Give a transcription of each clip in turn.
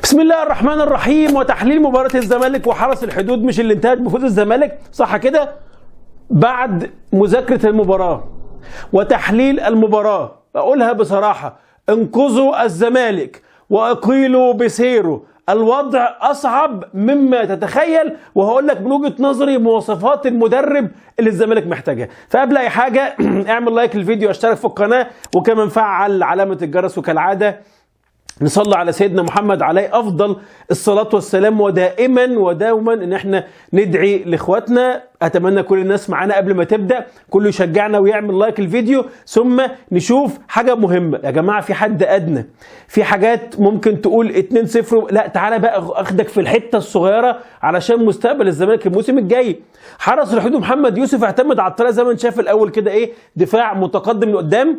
بسم الله الرحمن الرحيم. وتحليل مباراة الزمالك وحرس الحدود، مش اللي انتهت بفوز الزمالك، صح كده؟ بعد مذاكرة المباراة وتحليل المباراة أقولها بصراحة، انقذوا الزمالك وأقيلوا بسيره. الوضع أصعب مما تتخيل، وهقول لك من وجهة نظري مواصفات المدرب اللي الزمالك محتاجها. فقبل أي حاجة اعمل لايك للفيديو واشترك في القناة، وكمان فعل علامة الجرس، وكالعادة نصلي على سيدنا محمد عليه افضل الصلاه والسلام، ودائما ودوما ان احنا ندعي لاخواتنا. اتمنى كل الناس معانا قبل ما تبدا كله يشجعنا ويعمل لايك الفيديو، ثم نشوف حاجه مهمه يا جماعه. في حد ادنى، في حاجات ممكن تقول 2-0، لا تعالى بقى اخدك في الحته الصغيره علشان مستقبل الزمالك الموسم الجاي. حرس الحدود محمد يوسف اعتمد على الطريقه زي ما انت شايف الاول كده، ايه، دفاع متقدم لقدام،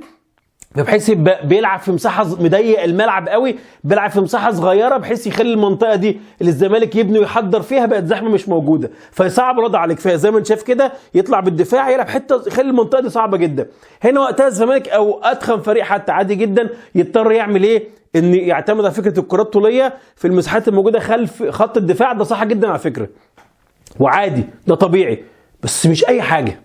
بحيث بيلعب في مساحه مضيق الملعب قوي، بيلعب في مساحه صغيره بحيث يخلي المنطقه دي اللي الزمالك يبني ويحضر فيها بقت زحمه مش موجوده، فيصعب الوضع على الكفايه. زي ما انت شايف كده يطلع بالدفاع، يلعب حته يخلي المنطقه دي صعبه جدا. هنا وقتها الزمالك او اتخن فريق حتى عادي جدا يضطر يعمل ايه؟ ان يعتمد على فكره الكرات الطوليه في المساحات الموجوده خلف خط الدفاع. ده صح جدا على فكره، وعادي، ده طبيعي، بس مش اي حاجه.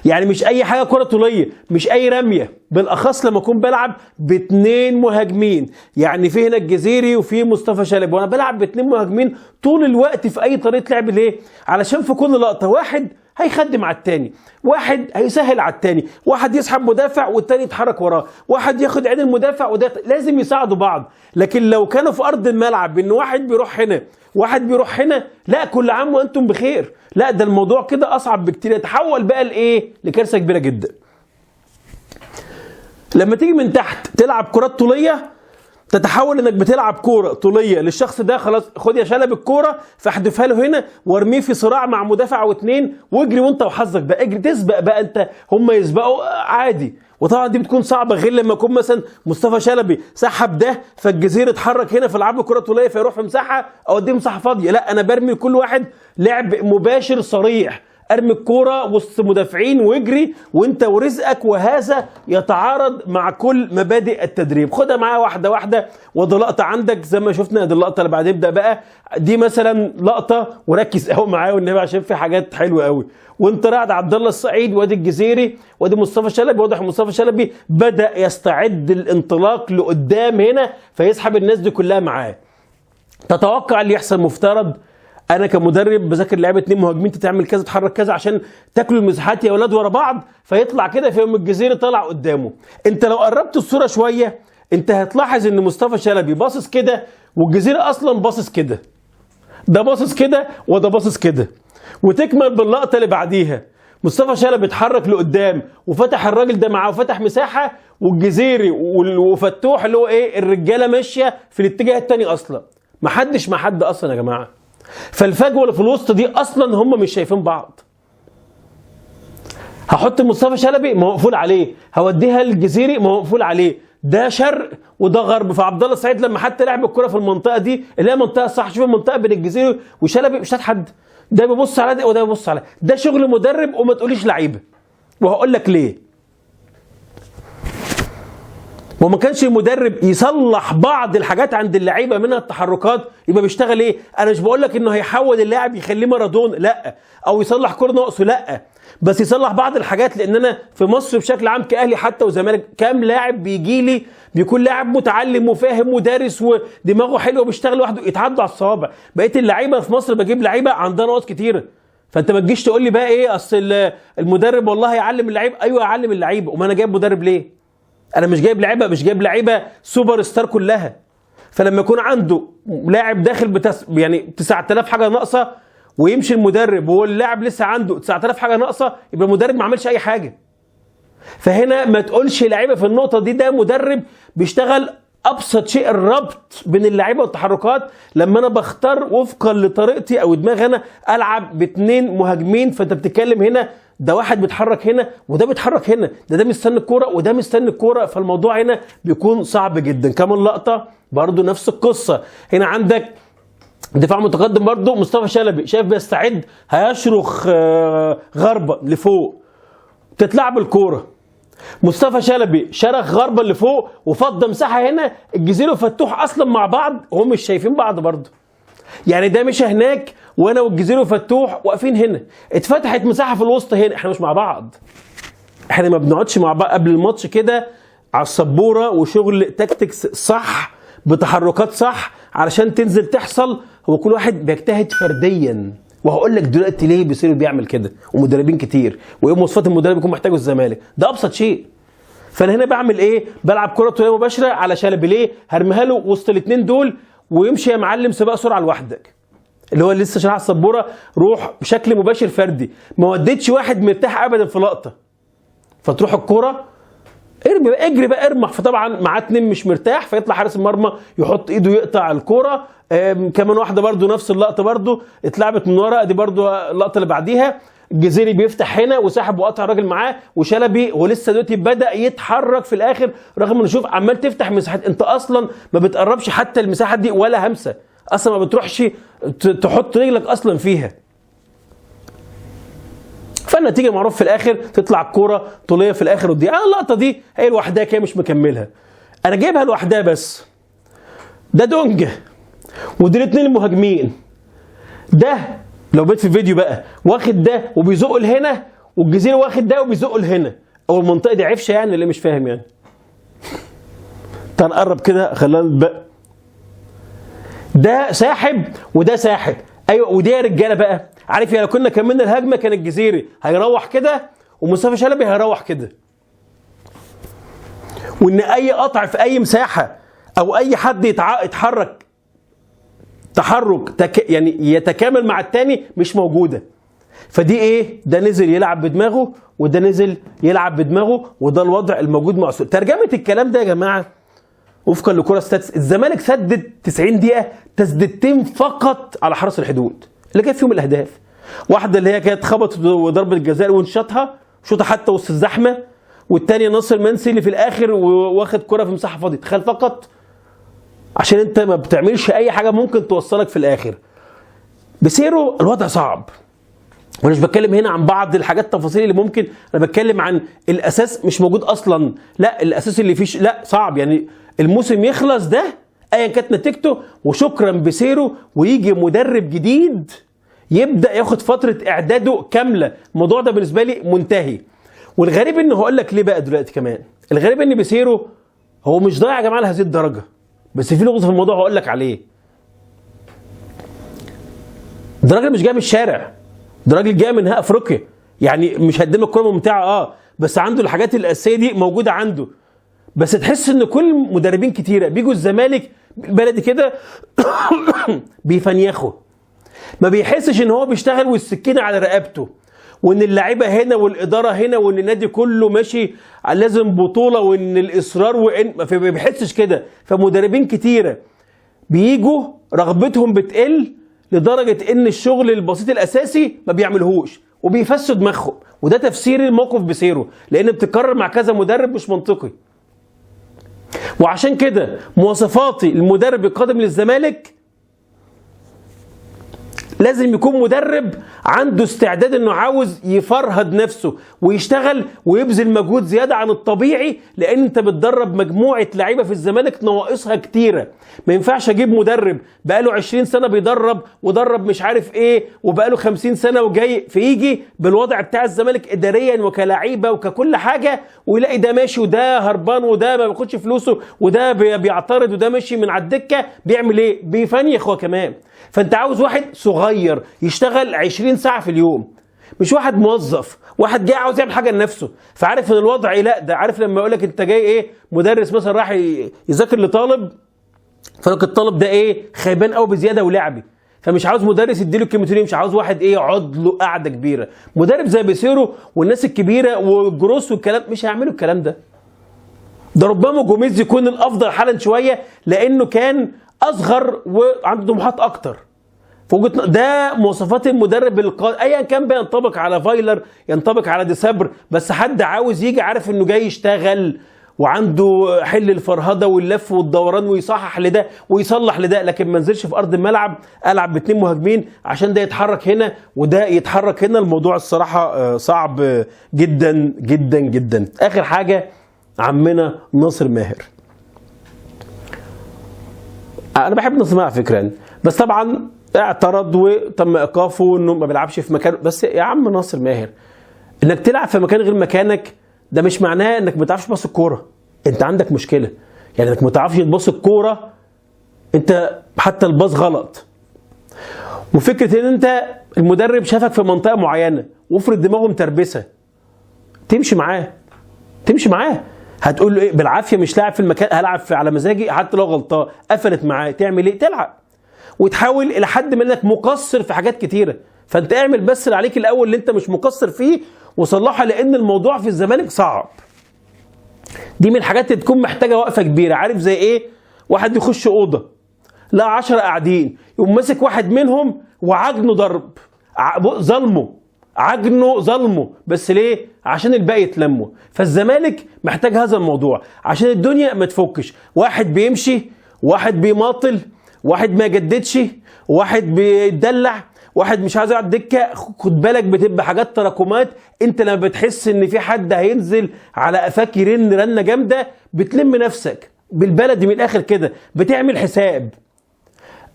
يعني مش اي حاجه كره طوليه، مش اي رميه، بالاخص لما اكون بلعب باثنين مهاجمين. يعني في هنا الجزيري وفي مصطفى شلبي، وانا بلعب باثنين مهاجمين طول الوقت في اي طريقه لعب. ليه؟ علشان في كل لقطه واحد هيخدم على الثاني، واحد هيسهل على الثاني، واحد يسحب مدافع والثاني يتحرك وراه، واحد ياخد عين المدافع، وده لازم يساعدوا بعض. لكن لو كانوا في ارض الملعب ان واحد بيروح هنا واحد بيروح هنا، لا كل عام وانتم بخير، لا ده الموضوع كده اصعب بكتير، يتحول بقى لايه؟ لكارثه كبيره جدا. لما تيجي من تحت تلعب كرات طوليه، تتحول انك بتلعب كوره طوليه للشخص ده، خلاص خد يا شلبي الكوره فاحدفها له هنا وارميه في صراع مع مدافع او اتنين، واجري وانت وحظك بقى، اجري تسبق بقى انت، هم يسبقوا عادي. وطبعا دي بتكون صعبه، غير لما يكون مثلا مصطفى شلبي سحب ده فالجزيري اتحرك هنا فلعب له كره طوليه فيروح في مساحه او اديه مساحه فاضيه. لا انا برمي كل واحد لعب مباشر صريح، ارمي الكوره وسط مدافعين واجري وانت ورزقك، وهذا يتعارض مع كل مبادئ التدريب. خدها معايا واحده واحده. ودي لقطه عندك زي ما شفنا، دي اللقطه اللي بعد يبدا بقى، دي مثلا لقطه وركز قوي معايا والنبي عشان في حاجات حلوه قوي. وانت راعد عبد الله السعيد، وادي الجزيري، وادي مصطفى شلبي. واضح مصطفى شلبي بدا يستعد الانطلاق لقدام هنا فيسحب الناس دي كلها معاه. تتوقع اللي يحصل؟ مفترض انا كمدرب بذاكر لعيبه اتنين مهاجمين، تعمل كذا تحرك كذا عشان تاكلوا المساحات يا اولاد ورا بعض، فيطلع كده في يوم الجزيري طلع قدامه. انت لو قربت الصوره شويه انت هتلاحظ ان مصطفى شلبي باصص كده والجزيري اصلا باصص كده، ده باصص كده وده باصص كده. وتكمل باللقطه اللي بعديها، مصطفى شلبي اتحرك لقدام وفتح الراجل ده معاه وفتح مساحه، والجزيري وفتوح اللي هو ايه الرجاله ماشيه في الاتجاه الثاني، اصلا محدش مع حد اصلا يا جماعه. فالفجوه اللي في الوسط دي اصلا هم مش شايفين بعض. هحط مصطفى شلبي ما هو مقفول عليه، هوديها للجزيري ما هو مقفول عليه، ده شرق وده غرب. فعبد الله السعيد لما حتى لعب الكره في المنطقه دي اللي هي المنطقه الصح، شوف المنطقه بين الجزيري وشلبي مش حد، ده بيبص على ده وده بيبص على ده. شغل مدرب وما تقوليش لعيبه، وهقول لك ليه. وما كانش المدرب يصلح بعض الحاجات عند اللعيبه منها التحركات، يبقى بيشتغل ايه؟ انا مش بقول لك انه هيحول اللاعب يخليه مارادونا، لا، او يصلح كوره ناقصه، لا، بس يصلح بعض الحاجات. لان انا في مصر بشكل عام كاهلي حتى وزمالك، كام لاعب بيجي لي بيكون لاعب متعلم وفاهم ودارس ودماغه حلوه وبيشتغل لوحده، يتعدوا على الصوابع. بقيت اللعيبه في مصر بجيب لعيبه عندها نقط كتيره، فانت ما تجيش تقول لي بقى ايه اصل المدرب والله يعلم اللعيب. ايوه يعلم اللعيبه، وما انا جايب مدرب ليه؟ انا مش جايب لعيبه سوبر ستار كلها. فلما يكون عنده لاعب داخل يعني 9000 حاجه ناقصه ويمشي المدرب واللاعب لسه عنده 9000 حاجه ناقصه، يبقى المدرب ما عملش اي حاجه. فهنا ما تقولش لعيبه في النقطه دي، ده مدرب بيشتغل ابسط شيء الربط بين اللعيبه والتحركات. لما انا بختار وفقا لطريقتي او دماغي انا العب باثنين مهاجمين، فانت بتتكلم هنا ده واحد بيتحرك هنا وده بيتحرك هنا، ده مستني الكوره وده مستني الكوره، فالموضوع هنا بيكون صعب جدا. كمان لقطه برضو نفس القصه، هنا عندك دفاع متقدم برضو مصطفى شلبي شايف بيستعد هيشرخ غربه لفوق، تتلعب الكوره مصطفى شلبي شرخ غربه اللي فوق وفضى مساحه هنا، الجزيري وفتوح اصلا مع بعض وهم مش شايفين بعض برضه. يعني ده مشى هناك وانا والجزيري وفتوح واقفين هنا، اتفتحت مساحه في الوسط هنا، احنا مش مع بعض. احنا ما بنقعدش مع بعض قبل الماتش كده على السبوره وشغل تكتكس صح بتحركات صح علشان تنزل تحصل. هو كل واحد بيجتهد فرديا، وهقول لك دلوقتي ليه بيصير بيعمل كده ومدربين كتير، وايه مواصفات المدرب يكون محتاجه الزمالك. ده ابسط شيء. فانا هنا بعمل ايه؟ بلعب كره طوليه مباشره على شلبي. ليه؟ هرميها له وسط الاثنين دول ويمشي يا معلم سباق سرعه لوحدك، اللي هو لسه شارع السبوره، روح بشكل مباشر فردي، ما وديتش واحد مرتاح ابدا في لقطه، فتروح الكوره ارمي بقى، اجري بقى ارمح. فطبعا معاه اتنين مش مرتاح، فيطلع حارس المرمى يحط ايده يقطع الكوره. كمان واحده برده نفس اللقطه برده اتلعبت من ورا، دي برده اللقطه اللي بعديها الجزيري بيفتح هنا وساحب وقطع الراجل معاه، وشلبي ولسه دلوقتي بدا يتحرك في الاخر، رغم انه شوف عمال تفتح مساحات، انت اصلا ما بتقربش حتى المساحه دي ولا همسه، اصلا ما بتروحش تحط رجلك اصلا فيها. فالنتيجه معروف في الاخر، تطلع الكوره طوليه في الاخر ودي اللقطه دي هي لوحدها كده مش مكملها، انا جايبها لوحدها بس. ده دونجا ودول اتنين المهاجمين، ده لو بقيت في الفيديو بقى واخد ده وبيزقه لهنا، والجزيري واخد ده وبيزقه لهنا، او المنطقه دي عفشه يعني اللي مش فاهم يعني. تعال نقرب كده خلينا بقى، ده ساحب وده ساحب، ايوه ودي يا رجاله بقى، عارف يعني لو كنا كملنا الهجمه كان الجزيري هيروح كده ومصطفى شلبي هيروح كده، وان اي قطع في اي مساحه او اي حد يتحرك تحرك يعني يتكامل مع الثاني مش موجوده. فدي ايه؟ ده نزل يلعب بدماغه وده نزل يلعب بدماغه، وده الوضع الموجود مع ترجمه الكلام ده يا جماعه وفقا لكره ستاتس. الزمالك سدد 90 دقيقه تسديدتين فقط على حرس الحدود اللي جاب فيهم الاهداف، واحده اللي هي كانت خبطت وضربه الجزاء وانشطها شوطه حتى وسط الزحمه، والثانيه ناصر منسي اللي في الاخر واخد كره في مساحه فاضيه. تخيل فقط، عشان انت ما بتعملش اي حاجه ممكن توصلك في الاخر. بسيرو الوضع صعب، وانا مش بتكلم هنا عن بعض الحاجات التفاصيل اللي ممكن، انا بتكلم عن الاساس مش موجود اصلا، لا الاساس اللي فيه لا صعب. يعني الموسم يخلص ده ايا كانت نتيجته وشكرا بسيرو، ويجي مدرب جديد يبدا ياخد فتره اعداده كامله. الموضوع ده بالنسبه لي منتهي. والغريب ان هقول لك ليه بقى دلوقتي كمان، الغريب ان بسيرو هو مش ضايع يا جماعه لهذه الدرجه، بس في لغز في الموضوع هقول لك عليه. ده راجل مش جاي من الشارع، ده راجل جاي من نهائي افريقيا، يعني مش هقدم لك كوره ممتعه بس عنده الحاجات الاساسيه دي موجوده عنده. بس تحس ان كل مدربين كتيره بيجوا الزمالك بلدي كده بيفنيخوا، ما بيحسش ان هو بيشتغل والسكينه على رقبته، وان اللعيبه هنا والاداره هنا وان النادي كله ماشي لازم بطوله وان الاصرار، وان ما بيحسش كده. فمدربين كتيره بيجوا رغبتهم بتقل لدرجه ان الشغل البسيط الاساسي ما بيعملهوش وبيفسوا دماغهم. وده تفسير الموقف بسيرو، لان بتتكرر مع كذا مدرب مش منطقي. وعشان كده مواصفاتي المدرب القادم للزمالك لازم يكون مدرب عنده استعداد انه عاوز يفرهد نفسه ويشتغل ويبذل مجهود زياده عن الطبيعي، لان انت بتدرب مجموعه لعيبه في الزمالك نواقصها كتيره. ما ينفعش اجيب مدرب بقاله 20 سنه بيدرب ودرب مش عارف ايه وبقاله 50 سنه وجاي فيجي بالوضع بتاع الزمالك اداريا وكلاعيبه وككل حاجه، ويلاقي ده ماشي وده هربان وده ما بياخدش فلوسه وده بيعترض وده ماشي من على الدكه بيعمل ايه؟ بيفنيخ هو كمان. فانت عاوز واحد صغير يشتغل 20 ساعه في اليوم، مش واحد موظف، واحد جاي عاوز يعمل حاجه لنفسه. فعارف ان الوضع ايه؟ لا ده عارف لما يقول لك انت جاي ايه، مدرس مثلا راح يذاكر لطالب، فلك الطالب ده ايه خيبان قوي بزياده ولعبي، فمش عاوز مدرس يديله الكلمتين يمشي، عاوز واحد ايه يقعد له قعده كبيره. مدرب زي بيسيرو والناس الكبيره والجروس والكلام مش هيعملوا الكلام ده. ده ربما جوميز يكون الافضل حالا شويه لانه كان اصغر وعنده طموحات اكتر. ده مواصفات المدرب ايا كان بينطبق على فايلر ينطبق على ديسابر، بس حد عاوز يجي عارف انه جاي يشتغل وعنده حل الفرهده واللف والدوران ويصحح لده ويصلح لده، لكن ما نزلش في ارض الملعب العب باثنين مهاجمين عشان ده يتحرك هنا وده يتحرك هنا. الموضوع الصراحه صعب جدا جدا جدا. اخر حاجه عمنا ناصر ماهر، انا بحب ناصر ماهر على فكره يعني، بس طبعا اعترض وتم ايقافه انه ما بيلعبش في مكانه. بس يا عم ناصر ماهر، انك تلعب في مكان غير مكانك ده مش معناه انك ما بتعرفش تبص الكوره. انت عندك مشكله يعني انك ما تعرفش تبص الكوره، انت حتى الباص غلط. وفكره ان انت المدرب شافك في منطقه معينه وافرض دماغه متربسه، تمشي معاه هتقول له ايه بالعافيه مش لاعب في المكان، هلعب على مزاجي حتى لو غلطان. قفلت معاه تعمل ايه؟ تلعب وتحاول الى حد ما انك مقصر في حاجات كتيره، فانت اعمل بس اللي عليك الاول اللي انت مش مقصر فيه وصلحها، لان الموضوع في الزمالك صعب. دي من الحاجات اللي تكون محتاجه وقفه كبيره. عارف زي ايه؟ واحد يخش اوضه لا 10 قاعدين، يقوم ماسك واحد منهم وعجنه ضرب، ظلمه بس ليه؟ عشان الباقي يتلموا. فالزمالك محتاج هذا الموضوع عشان الدنيا ما تفكش. واحد بيمشي، واحد بيماطل، واحد ما يجددش، واحد بيدلع، واحد مش عايز يقعد دكه. خد بالك بتبقى حاجات تراكمات. انت لما بتحس ان في حد هينزل على قفاك يرن رنه جامده بتلم نفسك بالبلدي من الاخر كده، بتعمل حساب.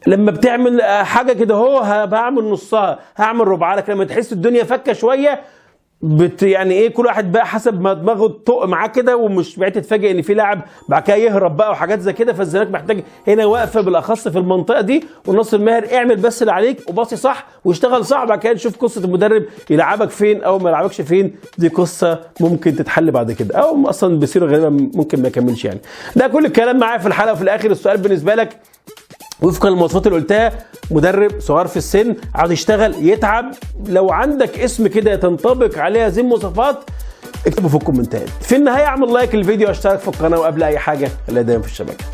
لما بتعمل حاجه كده اهو بعمل نصها هعمل ربعها، لك لما تحس الدنيا فكه شويه يعني ايه، كل واحد بقى حسب ما دماغه تطق معاه كده، ومش بقى تتفاجئ ان في لاعب بعد كده يهرب بقى وحاجات زي كده. فالزمالك محتاج هنا واقفه بالاخص في المنطقه دي. وناصر ماهر اعمل بس اللي عليك وباصي صح واشتغل صح، بعد كده نشوف قصه المدرب يلعبك فين او ما يلعبكش فين، دي قصه ممكن تتحل بعد كده، او اصلا بيصير غالبا ممكن ما يكملش يعني. ده كل الكلام معايا في الحلقه. وفي الاخر السؤال بالنسبه لك وفقا للمواصفات اللي قلتها، مدرب صغير في السن عاوز يشتغل يتعب، لو عندك اسم كده تنطبق عليه هذه المواصفات اكتبه في الكومنتات. في النهايه اعمل لايك للفيديو واشترك في القناه، وقبل اي حاجه خليها دايما في الشبكه.